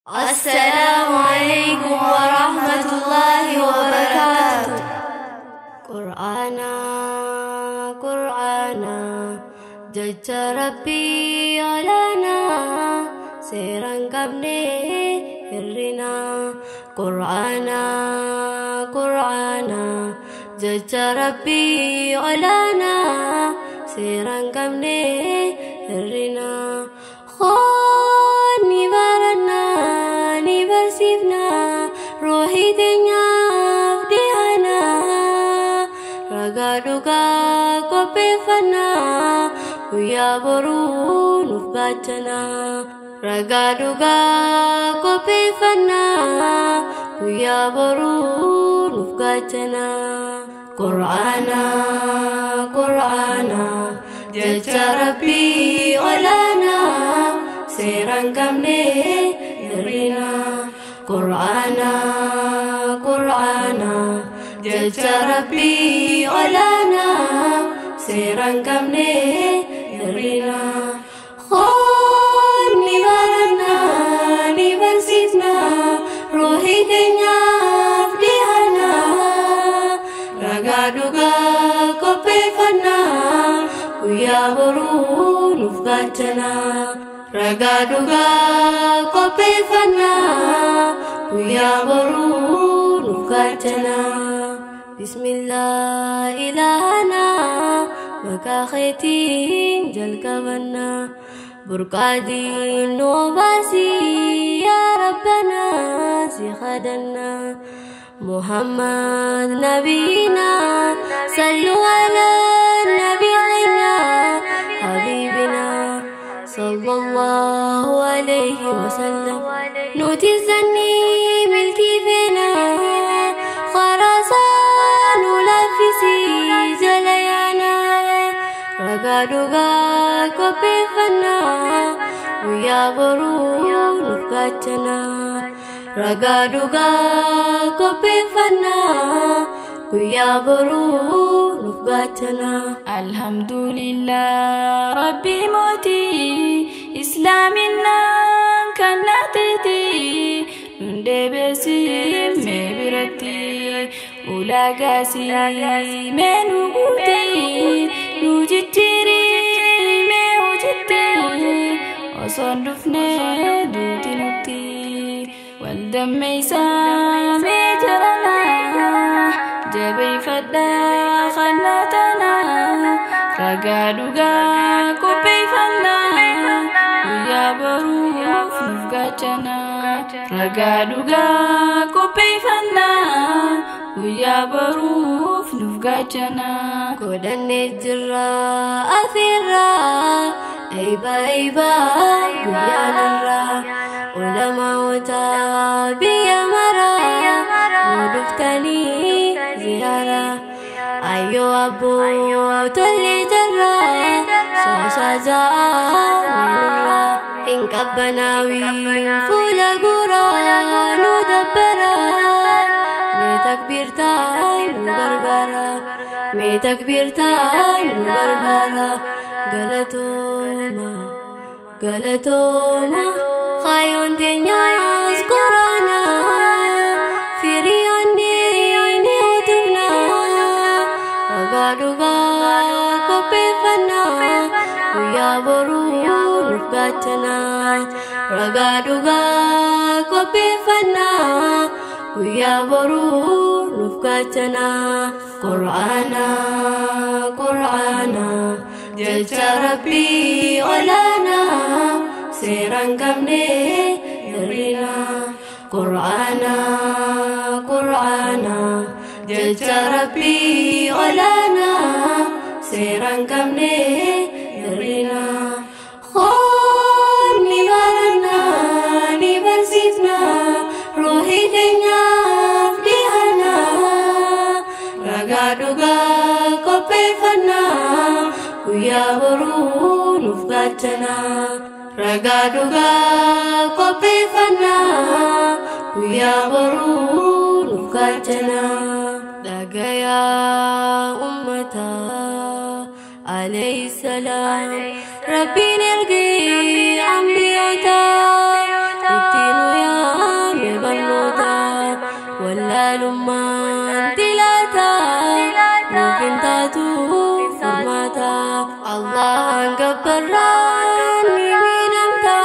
Assalamualaikum warahmatullahi wabarakatuh. Qur'ana Qur'ana jecha Rabbii olana seeraan qabne hirrina. Qur'ana Qur'ana jecha Rabbii olana seeraan qabne hirrina. Ni baranna ni bersifna ruhi tenyaf dihana raga duga kopefana kuya boru nuf bacana raga duga kopefana kuya boru nuf bacana. Qur'ana Qur'ana jecha Rabbii olana seeraan qabne hirrina. Qur'ana Qur'ana jecha Rabbii olana seeraan qabne hirrina. Ni baranna ni bersifna ruhi tenyaf dihana raga duga kopefana kuya boru nuf bacana raga duga kopefana kuya boru nuf bacana. Bismillah ilahana maka khaitin jalkabanna burqadin nubasi ya rabbana zikhadanna Muhammad nabina sallu ala nabiyina habibina sallallahu alaihi wasallam. Nuti zanni milki fina kharasan ulafisi jalayana raga duga kopefana kuya boru nuf bacana raga duga kopefana kuya boru nuf bacana. Alhamdulillah Rabbi moti Islamina kanatiti nunde besim me birati ulagasi menuguti nujitiri me ujitti oson dufne duti nuti waldammeisa me jarana jabai fadda khanatana raga duga kopefana kuya boru nuf bacana raga duga kopefana kuya boru nuf bacana. Godanne jirra afirra aiba aiba guyanarra ulama wata biya mara muduftani ziyara ayo abu tolli jarra shaja minra inkabanawi fula gura nudabbara me takbir tan barbara me takbir tan barbara galatoma galatoma khayon tenyas Qur'ana firiyande ne utuna raga duga kopefana kuya boru nuf bacana raga duga kopefana kuya boru nuf bacana. Qur'ana Qur'ana jecha Rabbii olana seeraan qabne hirrina. Qur'ana Qur'ana jecha Rabbii olana seeraan qabne hirrina. Ni baranna ni bersifna ruhi tenyaf dihana raga duga kopefana kuya boru nuf bacana raga duga kopefana kuya boru nuf bacana. Dagaya ummata alayhi salam Rabbi nergi ambiyata itinu ya wallaalummaan dilaata nuufin taatu furmaata Allahan gabbarraan ni miidhamta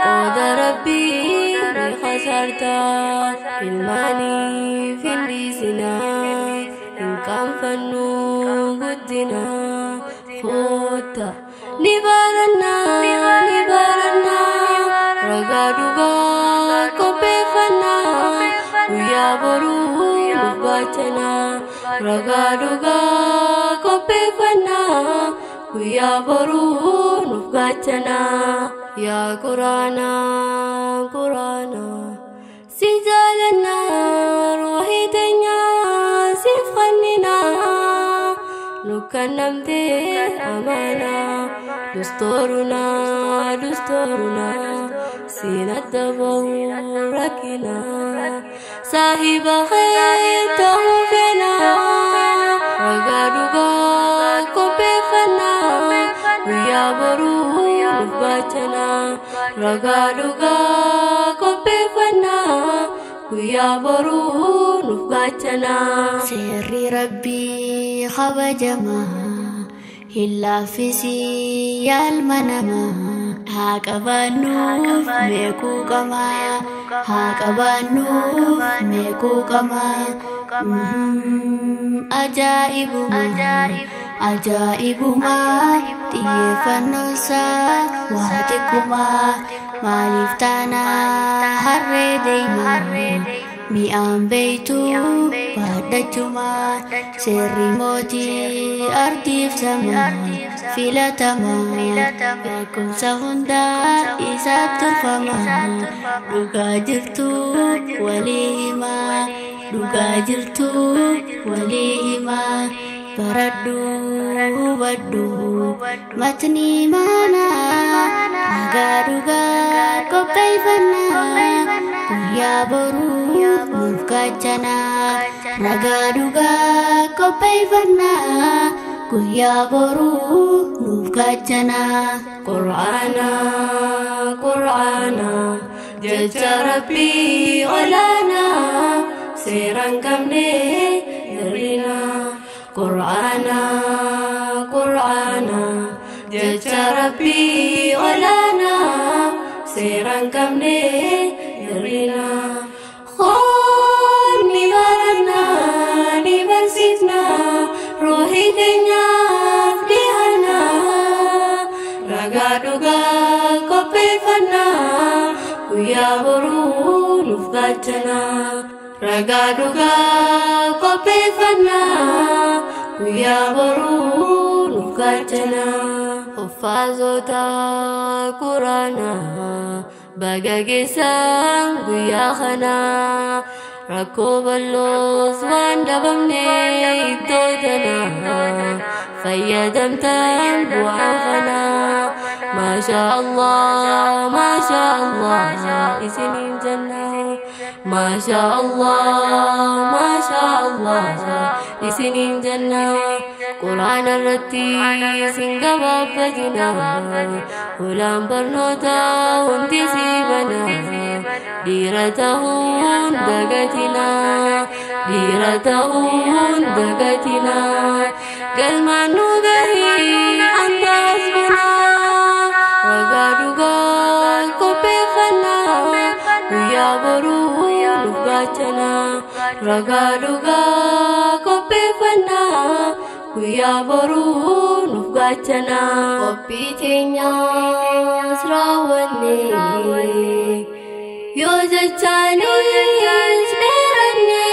qooda rabbii ni khasarta ilmaaniif hin dhiisina hin qaanfannu guddina Kota ni baranna ragaa dhugaa qopheeffanna guyyaa boruu nuuf baachana ragaa dhugaa qopheeffanna guyyaa boruu nuuf baachana yaa Quraana si jaalanna ruuhii teenya siif kennina nukanamte amana dustoruna sinadabahu rakina sahiba khair tawfina ragaa dhugaa qopheeffanna guyyaa boruu nuuf baachana ragaa dhugaa qopheeffanna guyyaa boruu nuuf baachana sirri rabbii kabajama hin laaffisi yaalma namaa haa qabaannuuf meequu qaba ajaa'ibuma xiyyeeffannoonsaa waa xiqquma maaliif taana harree deema mi'aan beeytu baadhachuma sirri mootii ardiif sama filatama beekumsa hundaa isaaf turfama dhugaa jirtu walii himaa baradhu hubadhu matni mana ragaa dhugaa qopheeffanna guyyaa boruu nuuf gaachana ragaa dhugaa qopheeffanna guyyaa boruu nuuf gaachana Qur'aana jecha rabbii olaana seeraan qabne hir'ina Qur'aana jecha rabbii olaana seeraan qabne hir'ina ni baranna ni barsiifna ruuhii teenyaaf dhiyaanna ragaa dhugaa qopheeffanna guyyaa boruu nuuf gaachana ragaa dhugaa qopheeffanna guyyaa boruu nuuf gaachana uffaazota Quraana baga geessan guyyaa kana rakkoo bal'oos waan dhabamne iddoo tana fayyadamtan bu'aa kana Masha Allah isiniin janna Masha Allah isiniin janna Qur'aana irratti isin gabaabbatina ulaan barnoota hundi si bana dhiira ta'uun dagatina galmaan nu gahii antaas bana ragaa dhugaa qopheeffanna guyyaa boruu nuuf gaachana ragaa dhugaa qopheeffanna guyyaa boruu nuuf gaachana qophii teenyaas raawwanne yoo jechaanis dheeranne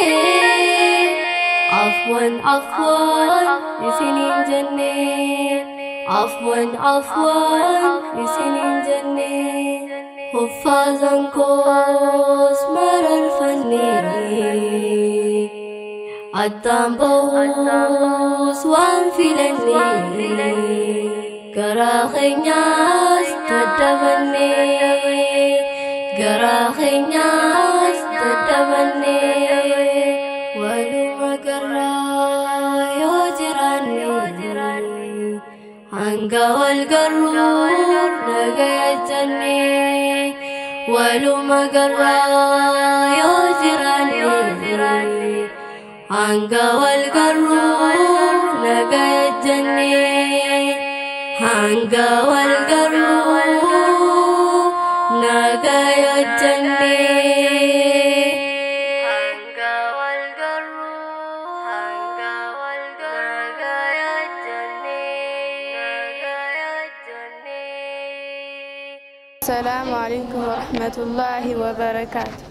afwan isiniin jenne isiniin jenne huffaazan koos mararfanne addaan bahus waan filanne garaa keenyaas daddabanne waluma garraa yoo jiraanne hanga wal garruuf nagayachanne waluma garraa yoo jiraanne hanga wal garuu nagaya jennee hanga wal garuu nagaya jennee hanga wal garuu nagaya jennee. السلام عليكم ورحمة الله وبركاته.